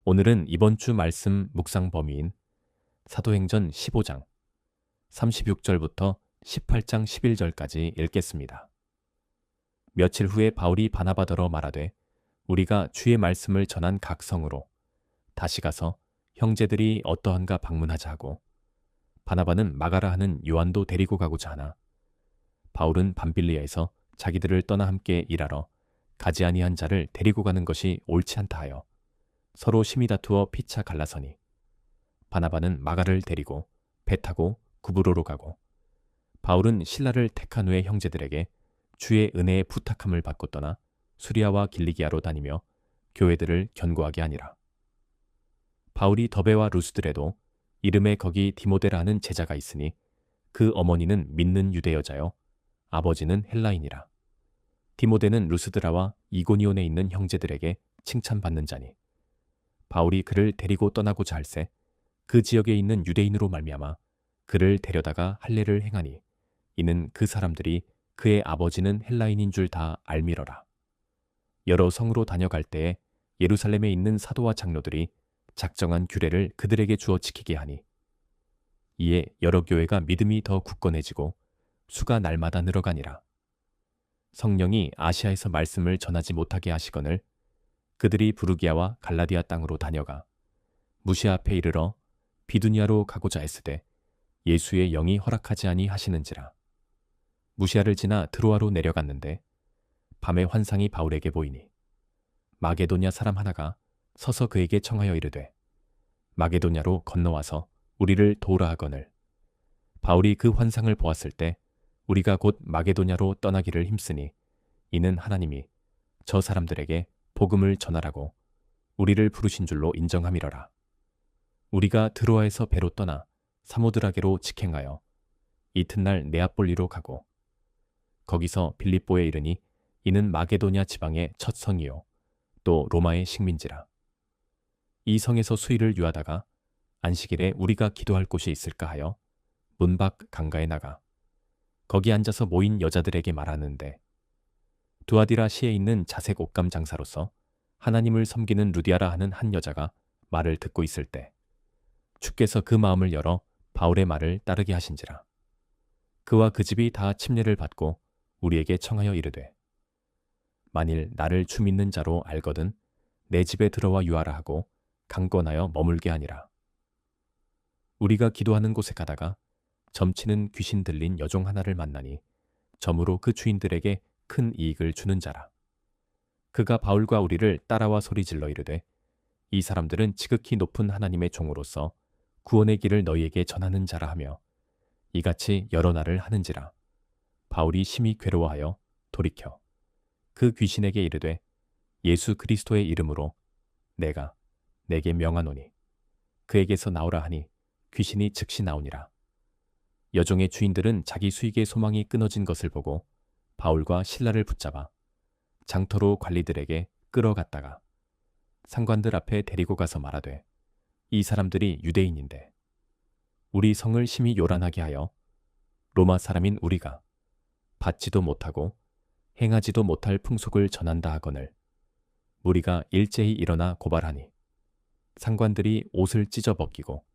오늘은 이번 주 말씀 묵상 범위인 사도행전 15장 36절부터 18장 11절까지 읽겠습니다. 며칠 후에 바울이 바나바더러 말하되 우리가 주의 말씀을 전한 각 성으로 다시 가서 형제들이 어떠한가 방문하자 하고, 바나바는 마가라 하는 요한도 데리고 가고자 하나 바울은 밤빌리아에서 자기들을 떠나 함께 일하러 가지 아니한 자를 데리고 가는 것이 옳지 않다 하여 서로 심히 다투어 피차 갈라서니, 바나바는 마가를 데리고 배 타고 구브로로 가고, 바울은 실라를 택한 후에 형제들에게 주의 은혜의 부탁함을 받고 떠나 수리아와 길리기아로 다니며 교회들을 견고하게 하니라. 바울이 더베와 루스드레도 이름에 거기 디모데라 하는 제자가 있으니 그 어머니는 믿는 유대 여자요 아버지는 헬라인이라. 디모데는 루스드라와 이고니온에 있는 형제들에게 칭찬받는 자니, 바울이 그를 데리고 떠나고자 할새 그 지역에 있는 유대인으로 말미암아 그를 데려다가 할례를 행하니, 이는 그 사람들이 그의 아버지는 헬라인인 줄 다 알미러라. 여러 성으로 다녀갈 때에 예루살렘에 있는 사도와 장로들이 작정한 규례를 그들에게 주어 지키게 하니, 이에 여러 교회가 믿음이 더 굳건해지고 수가 날마다 늘어가니라. 성령이 아시아에서 말씀을 전하지 못하게 하시거늘 그들이 부르기아와 갈라디아 땅으로 다녀가 무시아 앞에 이르러 비두니아로 가고자 했으되 예수의 영이 허락하지 아니하시는지라. 무시아를 지나 드로아로 내려갔는데 밤에 환상이 바울에게 보이니, 마게도냐 사람 하나가 서서 그에게 청하여 이르되 마게도냐로 건너와서 우리를 도우라 하거늘, 바울이 그 환상을 보았을 때 우리가 곧 마게도냐로 떠나기를 힘쓰니, 이는 하나님이 저 사람들에게 복음을 전하라고 우리를 부르신 줄로 인정함이러라. 우리가 드로아에서 배로 떠나 사모드라게로 직행하여 이튿날 네아폴리로 가고, 거기서 빌립보에 이르니 이는 마게도냐 지방의 첫 성이요 또 로마의 식민지라. 이 성에서 수일을 유하다가 안식일에 우리가 기도할 곳이 있을까 하여 문 밖 강가에 나가 거기 앉아서 모인 여자들에게 말하는데, 두아디라 시에 있는 자색 옷감 장사로서 하나님을 섬기는 루디아라 하는 한 여자가 말을 듣고 있을 때 주께서 그 마음을 열어 바울의 말을 따르게 하신지라. 그와 그 집이 다 침례를 받고 우리에게 청하여 이르되 만일 나를 주 믿는 자로 알거든 내 집에 들어와 유하라 하고 강권하여 머물게 하니라. 우리가 기도하는 곳에 가다가 점치는 귀신 들린 여종 하나를 만나니 점으로 그 주인들에게 큰 이익을 주는 자라. 그가 바울과 우리를 따라와 소리질러 이르되 이 사람들은 지극히 높은 하나님의 종으로서 구원의 길을 너희에게 전하는 자라 하며 이같이 여러 날을 하는지라. 바울이 심히 괴로워하여 돌이켜 그 귀신에게 이르되 예수 그리스도의 이름으로 내가 내게 명하노니 그에게서 나오라 하니 귀신이 즉시 나오니라. 여종의 주인들은 자기 수익의 소망이 끊어진 것을 보고 바울과 실라를 붙잡아 장터로 관리들에게 끌어갔다가 상관들 앞에 데리고 가서 말하되 이 사람들이 유대인인데 우리 성을 심히 요란하게 하여 로마 사람인 우리가 받지도 못하고 행하지도 못할 풍속을 전한다 하거늘, 무리가 일제히 일어나 고발하니 상관들이 옷을 찢어 벗기고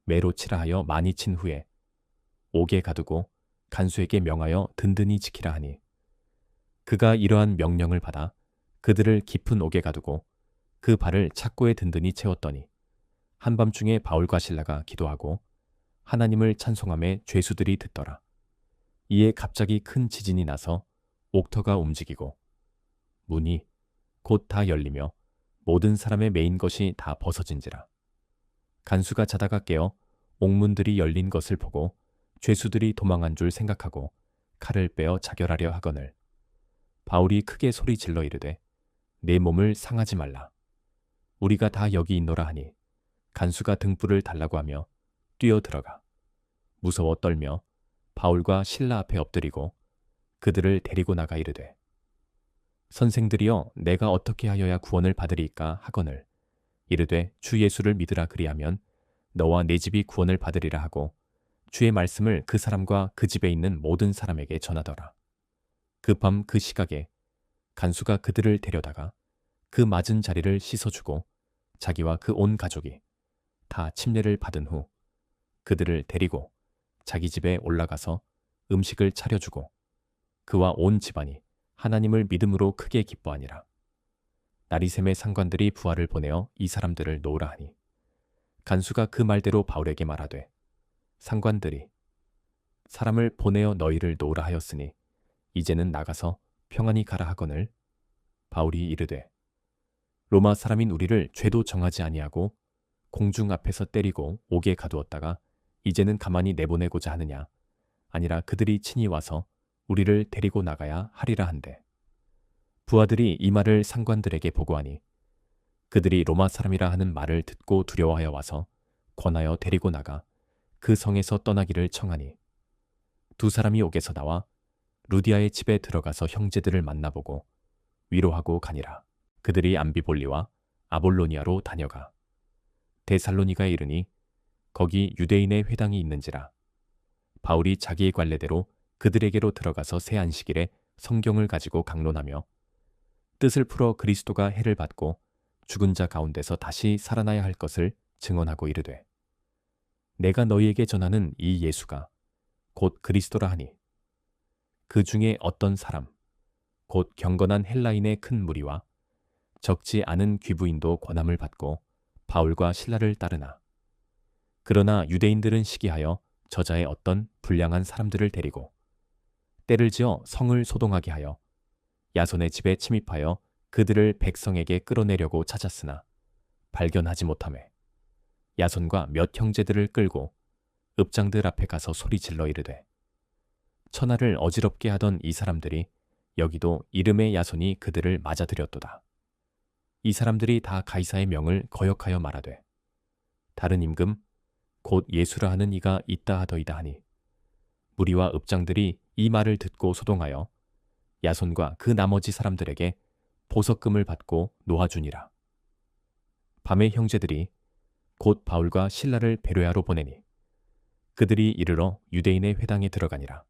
매로 치라 하여 많이 친 후에 옥에 가두고 간수에게 명하여 든든히 지키라 하니, 그가 이러한 명령을 받아 그들을 깊은 옥에 가두고 그 발을 착고에 든든히 채웠더니 한밤중에 바울과 실라가 기도하고 하나님을 찬송하며 죄수들이 듣더라. 이에 갑자기 큰 지진이 나서 옥터가 움직이고 문이 곧 다 열리며 모든 사람의 메인 것이 다 벗어진지라. 간수가 자다가 깨어 옥문들이 열린 것을 보고 죄수들이 도망한 줄 생각하고 칼을 빼어 자결하려 하거늘, 바울이 크게 소리 질러 이르되 내 몸을 상하지 말라. 우리가 다 여기 있노라 하니 간수가 등불을 달라고 하며 뛰어 들어가 무서워 떨며 바울과 실라 앞에 엎드리고 그들을 데리고 나가 이르되 선생들이여 내가 어떻게 하여야 구원을 받으리까 하거늘, 이르되 주 예수를 믿으라 그리하면 너와 내 집이 구원을 받으리라 하고 주의 말씀을 그 사람과 그 집에 있는 모든 사람에게 전하더라. 그 밤 그 시각에 간수가 그들을 데려다가 그 맞은 자리를 씻어주고 자기와 그 온 가족이 다 침례를 받은 후 그들을 데리고 자기 집에 올라가서 음식을 차려주고 그와 온 집안이 하나님을 믿음으로 크게 기뻐하니라. 나리샘의 상관들이 부하를 보내어 이 사람들을 놓으라 하니 간수가 그 말대로 바울에게 말하되 상관들이 사람을 보내어 너희를 놓으라 하였으니 이제는 나가서 평안히 가라 하거늘. 바울이 이르되 로마 사람인 우리를 죄도 정하지 아니하고 공중 앞에서 때리고 옥에 가두었다가 이제는 가만히 내보내고자 하느냐. 아니라 그들이 친히 와서 우리를 데리고 나가야 하리라 한대. 부하들이 이 말을 상관들에게 보고하니 그들이 로마 사람이라 하는 말을 듣고 두려워하여 와서 권하여 데리고 나가 그 성에서 떠나기를 청하니 두 사람이 옥에서 나와 루디아의 집에 들어가서 형제들을 만나보고 위로하고 가니라. 그들이 암비볼리와 아볼로니아로 다녀가 데살로니가에 이르니 거기 유대인의 회당이 있는지라. 바울이 자기의 관례대로 그들에게로 들어가서 새 안식일에 성경을 가지고 강론하며 뜻을 풀어 그리스도가 해를 받고 죽은 자 가운데서 다시 살아나야 할 것을 증언하고 이르되 내가 너희에게 전하는 이 예수가 곧 그리스도라 하니 그 중에 어떤 사람 곧 경건한 헬라인의 큰 무리와 적지 않은 귀부인도 권함을 받고 바울과 실라를 따르나 그러나 유대인들은 시기하여 저자의 어떤 불량한 사람들을 데리고 때를 지어 성을 소동하게 하여 야손의 집에 침입하여 그들을 백성에게 끌어내려고 찾았으나 발견하지 못하매 야손과 몇 형제들을 끌고 읍장들 앞에 가서 소리질러 이르되 천하를 어지럽게 하던 이 사람들이 여기도 이름의 야손이 그들을 맞아들였도다. 이 사람들이 다 가이사의 명을 거역하여 말하되 다른 임금 곧 예수라 하는 이가 있다 하더이다 하니 무리와 읍장들이 이 말을 듣고 소동하여 야손과 그 나머지 사람들에게 보석금을 받고 놓아주니라. 밤에 형제들이 곧 바울과 실라를 베로야로 보내니 그들이 이르러 유대인의 회당에 들어가니라.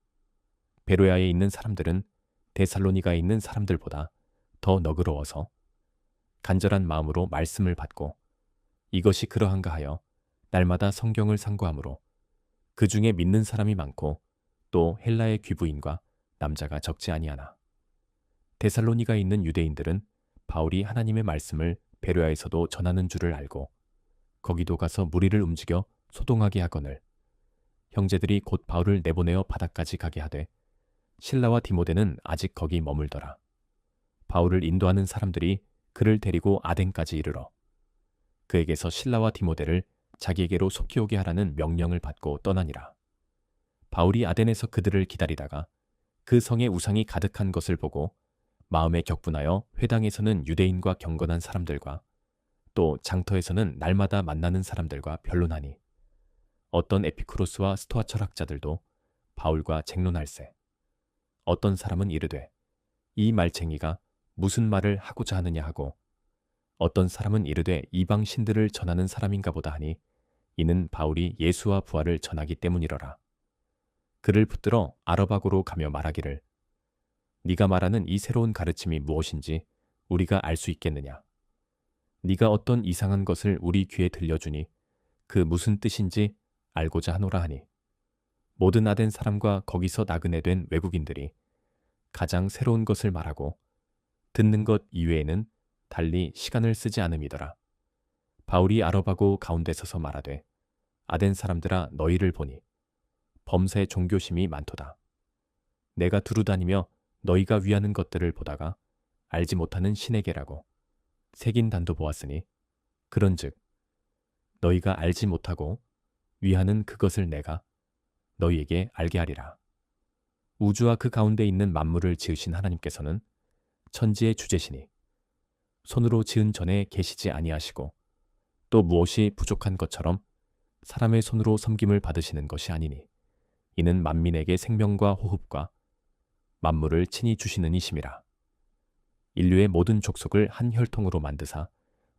베로야에 있는 사람들은 데살로니가에 있는 사람들보다 더 너그러워서 간절한 마음으로 말씀을 받고 이것이 그러한가 하여 날마다 성경을 상고하므로 그 중에 믿는 사람이 많고 또 헬라의 귀부인과 남자가 적지 아니하나. 데살로니가에 있는 유대인들은 바울이 하나님의 말씀을 베로야에서도 전하는 줄을 알고 거기도 가서 무리를 움직여 소동하게 하거늘 형제들이 곧 바울을 내보내어 바다까지 가게 하되 실라와 디모데는 아직 거기 머물더라. 바울을 인도하는 사람들이 그를 데리고 아덴까지 이르러 그에게서 실라와 디모데를 자기에게로 속히 오게 하라는 명령을 받고 떠나니라. 바울이 아덴에서 그들을 기다리다가 그 성에 우상이 가득한 것을 보고 마음에 격분하여 회당에서는 유대인과 경건한 사람들과 또 장터에서는 날마다 만나는 사람들과 변론하니 어떤 에피쿠로스와 스토아 철학자들도 바울과 쟁론할세. 어떤 사람은 이르되 이 말쟁이가 무슨 말을 하고자 하느냐 하고 어떤 사람은 이르되 이방 신들을 전하는 사람인가 보다 하니 이는 바울이 예수와 부활을 전하기 때문이러라. 그를 붙들어 아ረ바고로 가며 말하기를 네가 말하는 이 새로운 가르침이 무엇인지 우리가 알 수 있겠느냐. 네가 어떤 이상한 것을 우리 귀에 들려주니 그 무슨 뜻인지 알고자 하노라 하니 모든 아덴 사람과 거기서 나그네 된 외국인들이 가장 새로운 것을 말하고 듣는 것 이외에는 달리 시간을 쓰지 않음이더라. 바울이 아러바고 가운데 서서 말하되 아덴 사람들아 너희를 보니 범사에 종교심이 많도다. 내가 두루다니며 너희가 위하는 것들을 보다가 알지 못하는 신에게라고 새긴 단도 보았으니 그런즉 너희가 알지 못하고 위하는 그것을 내가 너희에게 알게 하리라. 우주와 그 가운데 있는 만물을 지으신 하나님께서는 천지의 주제시니 손으로 지은 전에 계시지 아니하시고 또 무엇이 부족한 것처럼 사람의 손으로 섬김을 받으시는 것이 아니니 이는 만민에게 생명과 호흡과 만물을 친히 주시는 이심이라. 인류의 모든 족속을 한 혈통으로 만드사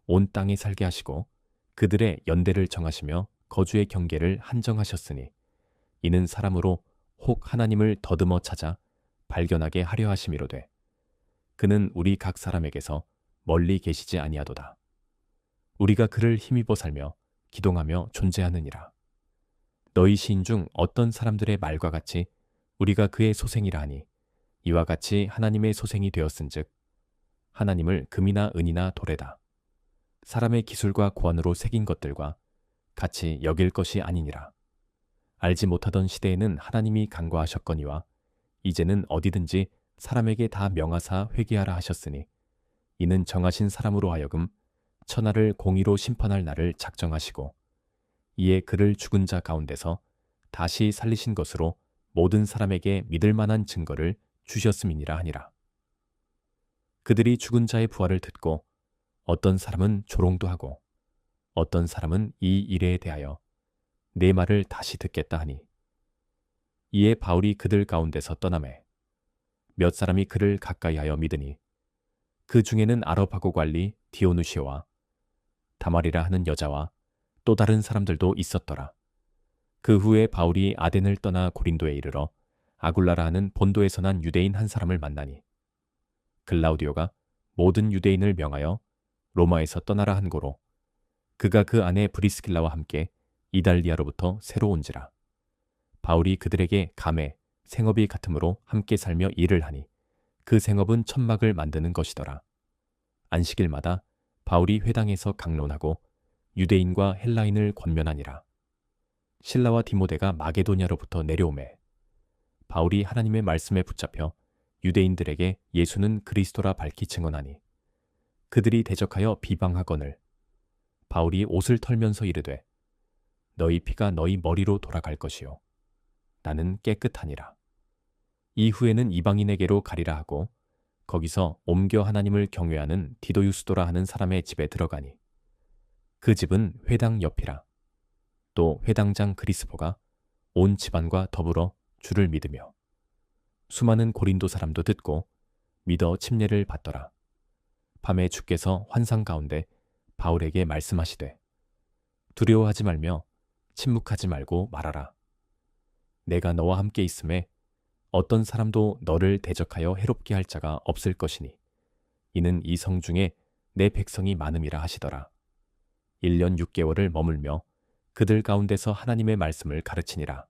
온 땅에 살게 하시고 그들의 연대를 정하시며 거주의 경계를 한정하셨으니 이는 사람으로 혹 하나님을 더듬어 찾아 발견하게 하려 하심이로되 그는 우리 각 사람에게서 멀리 계시지 아니하도다. 우리가 그를 힘입어 살며 기동하며 존재하느니라. 너희 시인 중 어떤 사람들의 말과 같이 우리가 그의 소생이라 하니 이와 같이 하나님의 소생이 되었은즉 하나님을 금이나 은이나 돌에다 사람의 기술과 고안으로 새긴 것들과 같이 여길 것이 아니니라. 알지 못하던 시대에는 하나님이 간과하셨거니와 이제는 어디든지 사람에게 다 명하사 회개하라 하셨으니 이는 정하신 사람으로 하여금 천하를 공의로 심판할 날을 작정하시고 이에 그를 죽은 자 가운데서 다시 살리신 것으로 모든 사람에게 믿을 만한 증거를 주셨음이니라 하니라. 그들이 죽은 자의 부활을 듣고 어떤 사람은 조롱도 하고 어떤 사람은 이 일에 대하여 내 말을 다시 듣겠다 하니 이에 바울이 그들 가운데서 떠나매 몇 사람이 그를 가까이하여 믿으니 그 중에는 아랍하고 관리 디오누시오와 다말이라 하는 여자와 또 다른 사람들도 있었더라. 그 후에 바울이 아덴을 떠나 고린도에 이르러 아굴라라 하는 본도에서 난 유대인 한 사람을 만나니 글라우디오가 모든 유대인을 명하여 로마에서 떠나라 한 고로 그가 그 아내 브리스길라와 함께 이달리아로부터 새로 온지라. 바울이 그들에게 감에 생업이 같으므로 함께 살며 일을 하니 그 생업은 천막을 만드는 것이더라. 안식일마다 바울이 회당에서 강론하고 유대인과 헬라인을 권면하니라. 실라와 디모데가 마게도냐로부터 내려오매 바울이 하나님의 말씀에 붙잡혀 유대인들에게 예수는 그리스도라 밝히 증언하니 그들이 대적하여 비방하거늘 바울이 옷을 털면서 이르되 너희 피가 너희 머리로 돌아갈 것이요 나는 깨끗하니라. 이후에는 이방인에게로 가리라 하고 거기서 옮겨 하나님을 경외하는 디도유스도라 하는 사람의 집에 들어가니 그 집은 회당 옆이라. 또 회당장 그리스포가 온 집안과 더불어 주를 믿으며 수많은 고린도 사람도 듣고 믿어 침례를 받더라. 밤에 주께서 환상 가운데 바울에게 말씀하시되 두려워하지 말며 침묵하지 말고 말하라. 내가 너와 함께 있음에 어떤 사람도 너를 대적하여 해롭게 할 자가 없을 것이니 이는 이 성 중에 내 백성이 많음이라 하시더라. 1년 6개월을 머물며 그들 가운데서 하나님의 말씀을 가르치니라.